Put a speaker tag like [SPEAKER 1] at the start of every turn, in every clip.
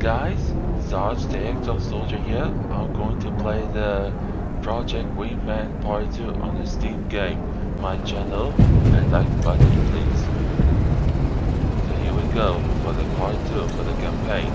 [SPEAKER 1] guys, Sarge the Hedgehog soldier here. I'm going to play the Project Wingman Part 2 on the Steam game. My channel and like button please. So here we go for the Part 2 for the campaign.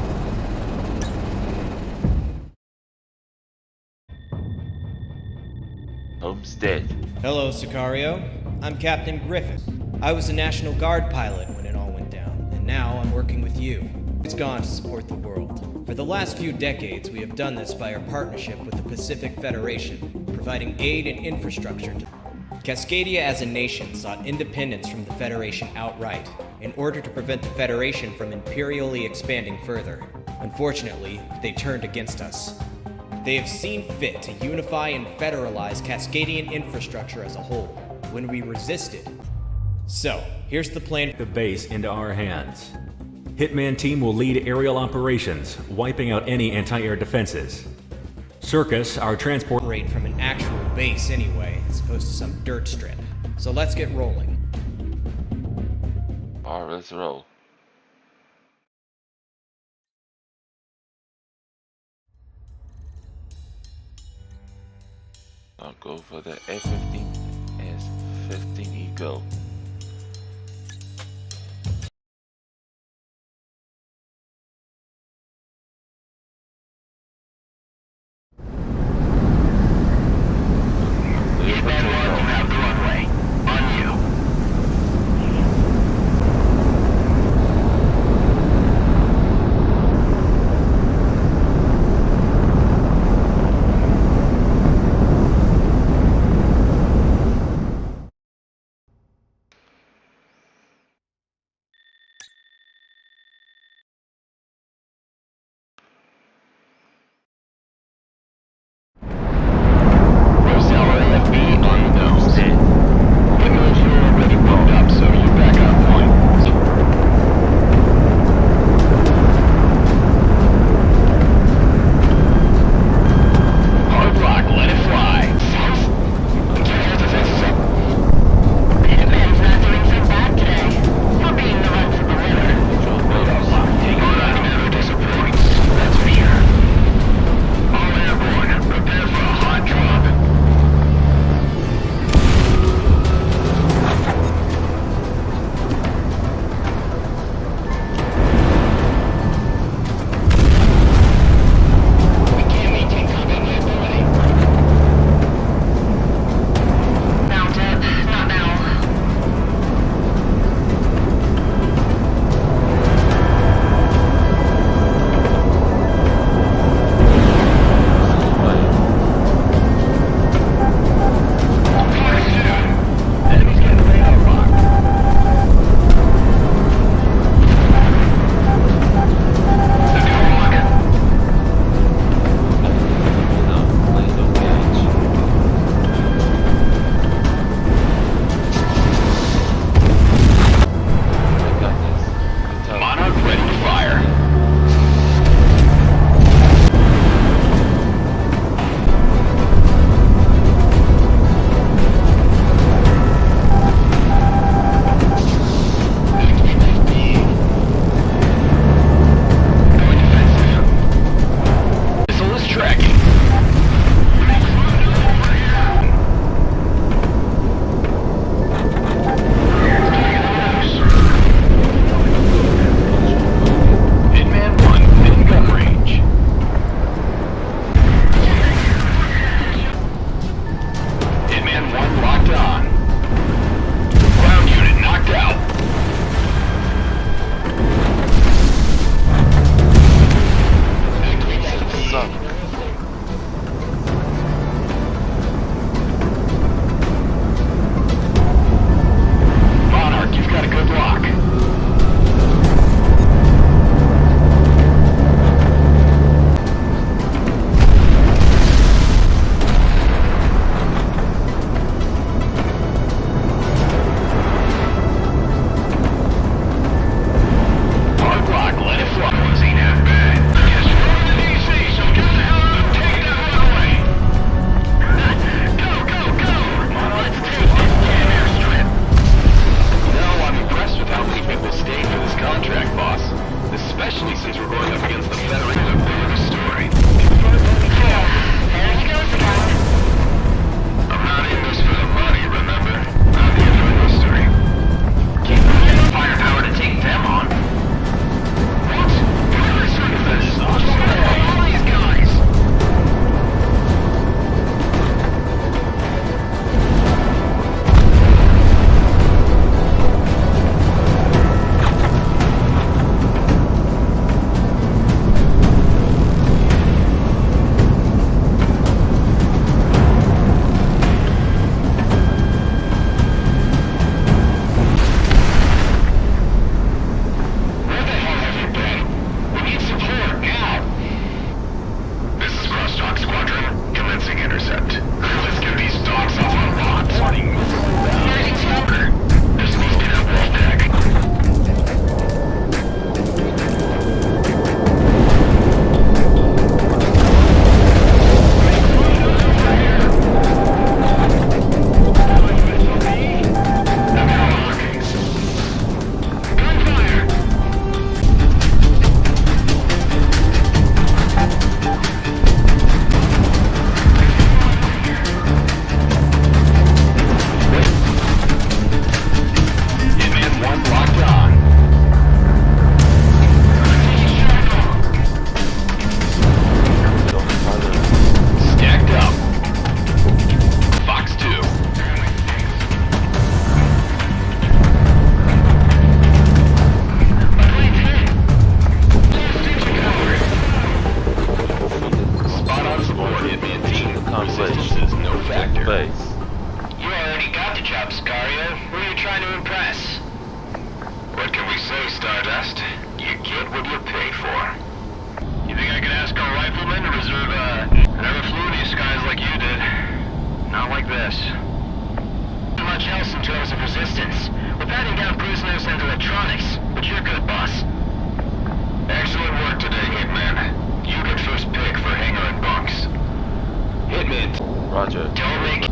[SPEAKER 1] Homestead.
[SPEAKER 2] Hello, Sicario. I'm Captain Griffith. I was a National Guard pilot when it all went down, and now I'm working with you. It's gone to support the world. For the last few decades, we have done this by our partnership with the Pacific Federation, providing aid and infrastructure to Cascadia as a nation sought independence from the Federation outright, in order to prevent the Federation from imperially expanding further. Unfortunately, they turned against us. They have seen fit to unify and federalize Cascadian infrastructure as a whole, when we resisted. So, here's the plan.
[SPEAKER 3] The base into our hands. Hitman team will lead aerial operations, wiping out any anti-air defenses. Circus, our transport
[SPEAKER 2] Operate from an actual base anyway, as opposed to some dirt strip. So let's get rolling.
[SPEAKER 1] Alright, let's roll. I'll go for the F-15 S-15 Eagle.
[SPEAKER 4] Stardust. You get what you pay for. You think I could ask our riflemen to reserve, I never flew these skies like you did. Not like this. Not much else in terms of resistance. We're patting down prisoners and electronics, but you're good, boss. Excellent work today, Hitman. You get first pick for hangar and bunks. Hitman.
[SPEAKER 1] Roger.
[SPEAKER 4] Don't make...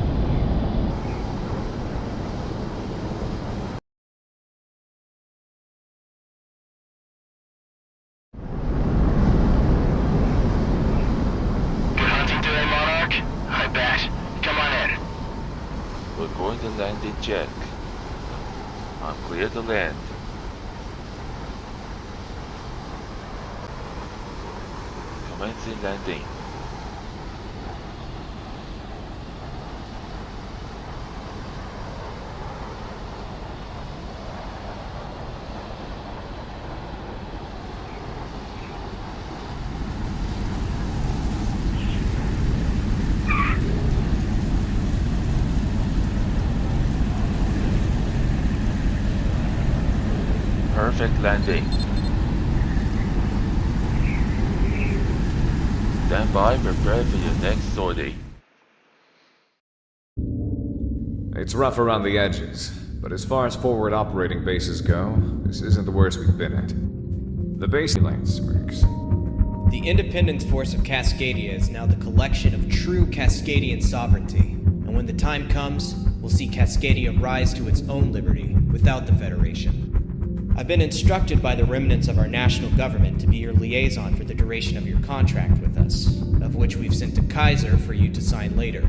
[SPEAKER 4] Good hunting today, Monarch? I bet. Come on in.
[SPEAKER 1] We're going to land in Jack. I'm clear to land. Commencing landing. Perfect landing. Stand by, prepare for your next sortie.
[SPEAKER 5] It's rough around the edges, but as far as forward operating bases go, this isn't the worst we've been at. The base lanes works.
[SPEAKER 2] The Independence Force of Cascadia is now the collection of true Cascadian sovereignty, and when the time comes, we'll see Cascadia rise to its own liberty without the Federation. I've been instructed by the remnants of our national government to be your liaison for the duration of your contract with us, of which we've sent to Kaiser for you to sign later.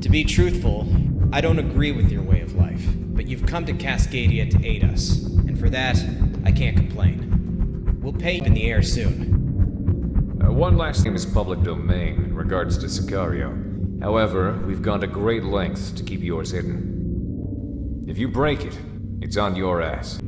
[SPEAKER 2] To be truthful, I don't agree with your way of life, but you've come to Cascadia to aid us, and for that, I can't complain. We'll pay you in the air soon.
[SPEAKER 5] One last thing is public domain in regards to Sicario. However, we've gone to great lengths to keep yours hidden. If you break it, it's on your ass.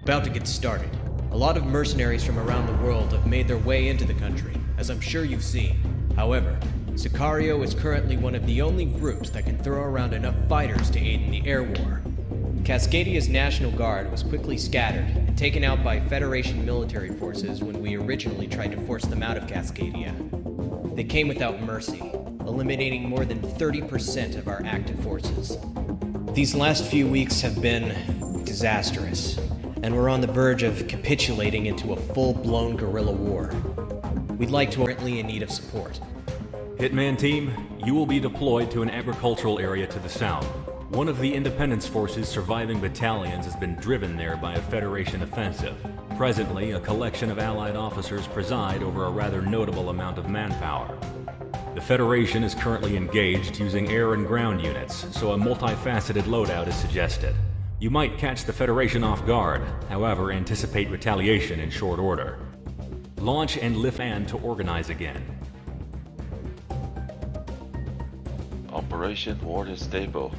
[SPEAKER 2] About to get started. A lot of mercenaries from around the world have made their way into the country, as I'm sure you've seen. However, Sicario is currently one of the only groups that can throw around enough fighters to aid in the air war. Cascadia's National Guard was quickly scattered and taken out by Federation military forces when we originally tried to force them out of Cascadia. They came without mercy, eliminating more than 30% of our active forces. These last few weeks have been disastrous, and we're on the verge of capitulating into a full-blown guerrilla war. We'd like to currently in need of support.
[SPEAKER 3] Hitman team, you will be deployed to an agricultural area to the south. One of the Independence Force's surviving battalions has been driven there by a Federation offensive. Presently, a collection of Allied officers preside over a rather notable amount of manpower. The Federation is currently engaged using air and ground units, so a multifaceted loadout is suggested. You might catch the Federation off guard, however, anticipate retaliation in short order. Launch and lift and to organize again.
[SPEAKER 1] Operation Water Stable.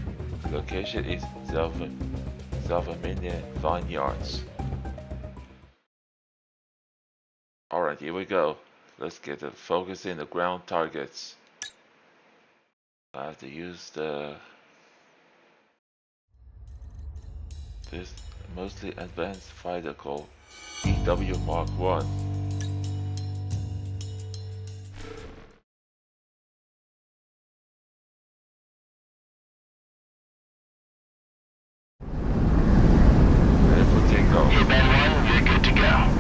[SPEAKER 1] Location is Salvaminian Vineyards. Alright, here we go. Let's get the focusing the ground targets. I have to use this mostly advanced fighter called EW Mark 1. Ready for takeoff.
[SPEAKER 4] Hitman 1, you're good to go.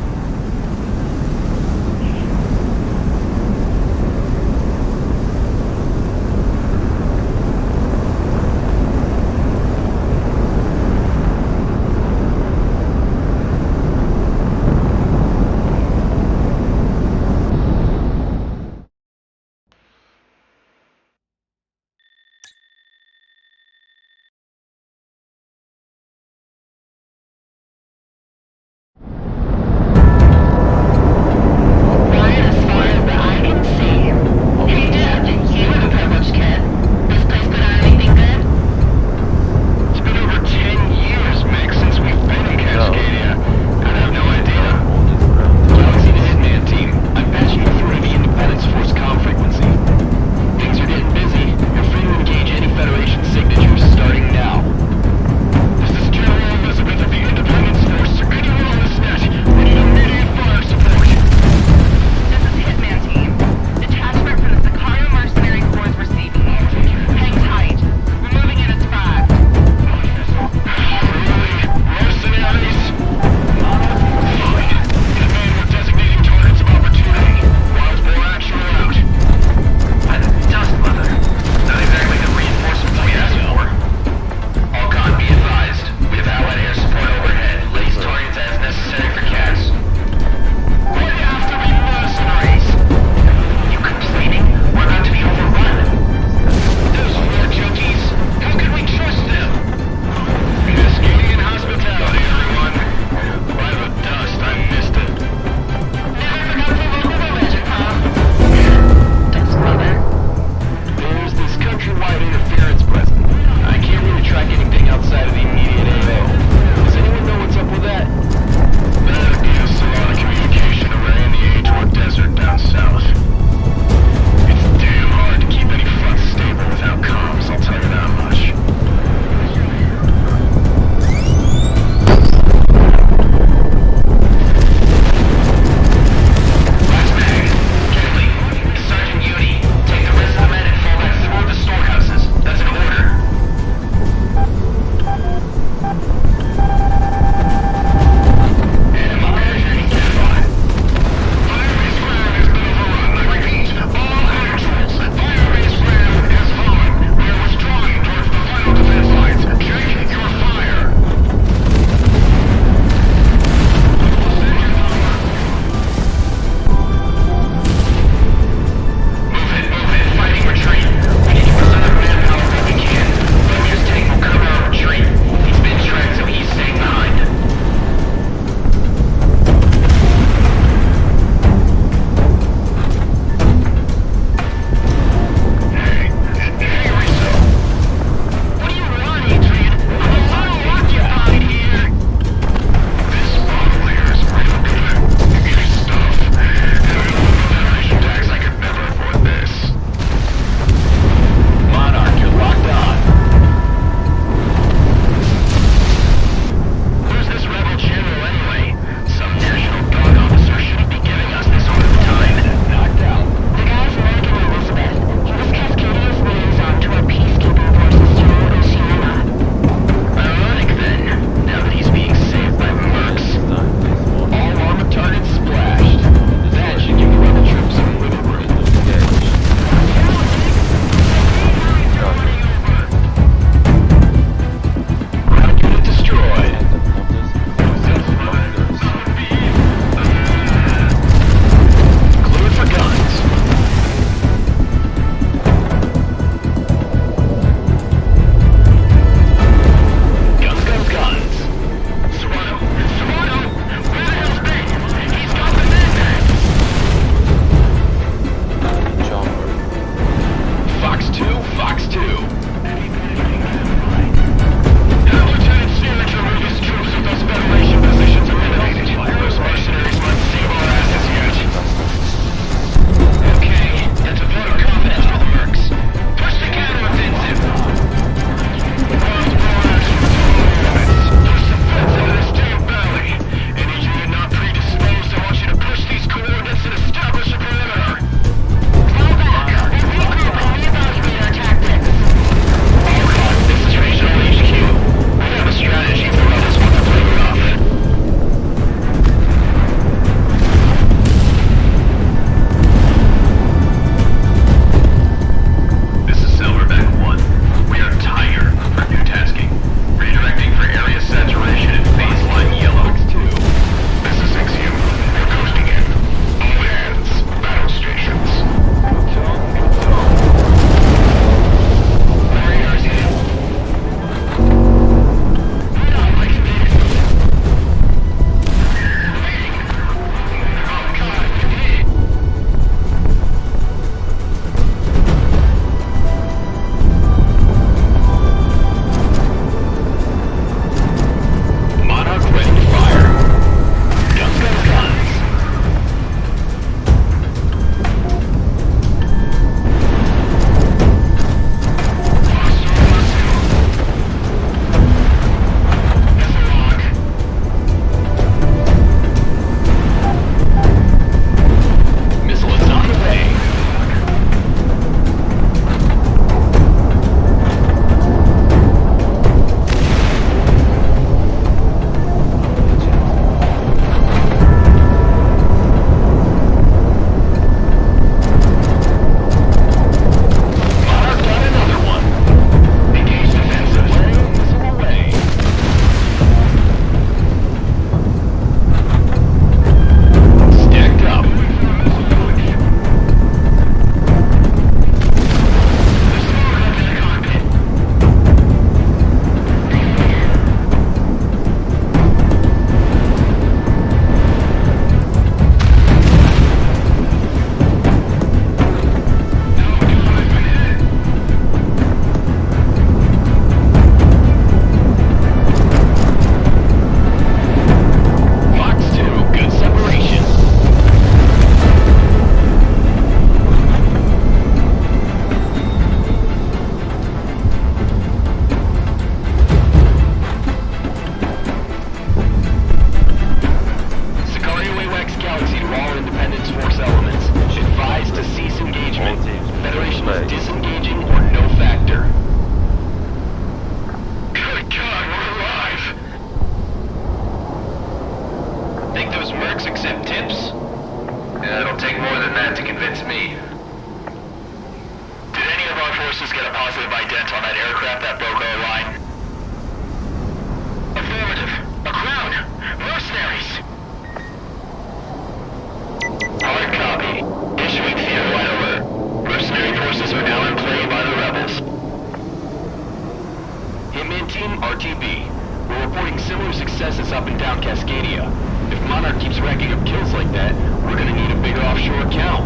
[SPEAKER 4] says it's up and down Cascadia. If Monarch keeps racking up kills like that, we're gonna need a bigger offshore account.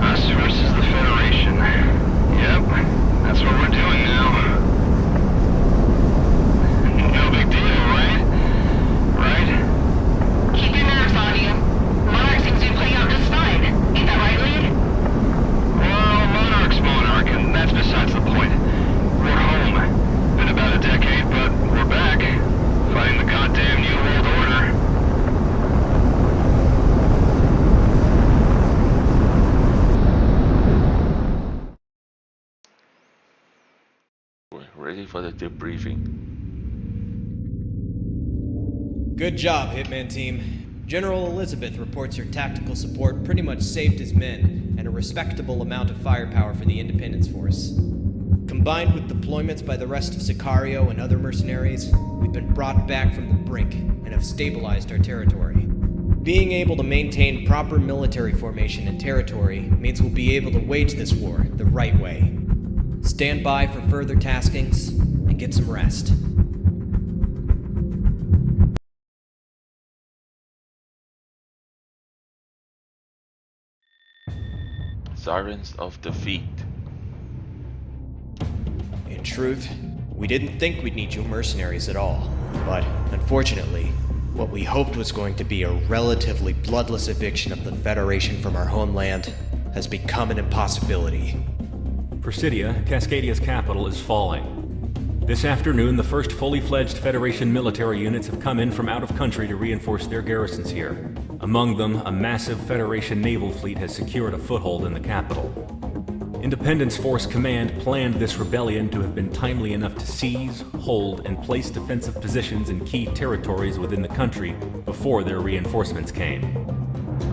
[SPEAKER 4] Us versus the Federation. Yep, that's what we're doing now. No big deal, right? Right?
[SPEAKER 6] Keep your nerves on you. Monarch seems to be playing out just fine. Ain't that right, Lead?
[SPEAKER 4] Well, Monarch's Monarch, and that's besides the point. We're home. Been about a decade, but we're back. Fighting the goddamn New World Order.
[SPEAKER 1] We're ready for the debriefing.
[SPEAKER 2] Good job, Hitman Team. General Elizabeth reports her tactical support pretty much saved his men, and a respectable amount of firepower for the Independence Force. Combined with deployments by the rest of Sicario and other mercenaries, we've been brought back from the brink and have stabilized our territory. Being able to maintain proper military formation and territory means we'll be able to wage this war the right way. Stand by for further taskings and get some rest.
[SPEAKER 1] Sirens of Defeat.
[SPEAKER 2] In truth, we didn't think we'd need you mercenaries at all. But, unfortunately, what we hoped was going to be a relatively bloodless eviction of the Federation from our homeland has become an impossibility.
[SPEAKER 3] Presidia, Cascadia's capital, is falling. This afternoon, the first fully fledged Federation military units have come in from out of country to reinforce their garrisons here. Among them, a massive Federation naval fleet has secured a foothold in the capital. Independence Force Command planned this rebellion to have been timely enough to seize, hold, and place defensive positions in key territories within the country before their reinforcements came.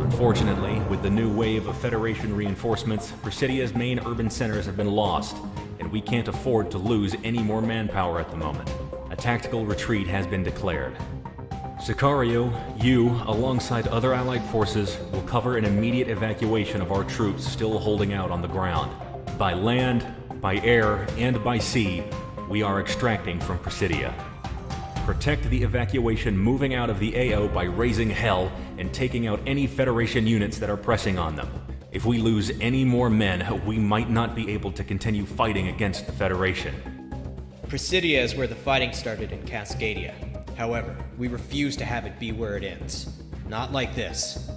[SPEAKER 3] Unfortunately, with the new wave of Federation reinforcements, Presidia's main urban centers have been lost, and we can't afford to lose any more manpower at the moment. A tactical retreat has been declared. Sicario, you, alongside other allied forces, will cover an immediate evacuation of our troops still holding out on the ground. By land, by air, and by sea, we are extracting from Presidia. Protect the evacuation moving out of the AO by raising hell and taking out any Federation units that are pressing on them. If we lose any more men, we might not be able to continue fighting against the Federation.
[SPEAKER 2] Presidia is where the fighting started in Cascadia. However, we refuse to have it be where it ends. Not like this.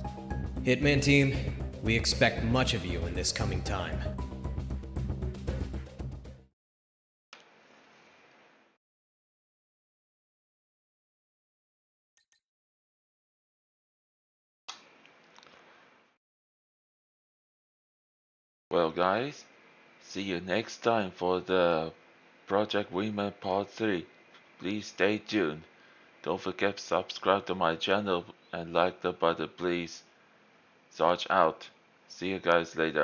[SPEAKER 2] Hitman Team, we expect much of you in this coming time.
[SPEAKER 1] Well guys, see you next time for the Project Wingman Part 3. Please stay tuned. Don't forget to subscribe to my channel and like the button please. Sarge out. See you guys later.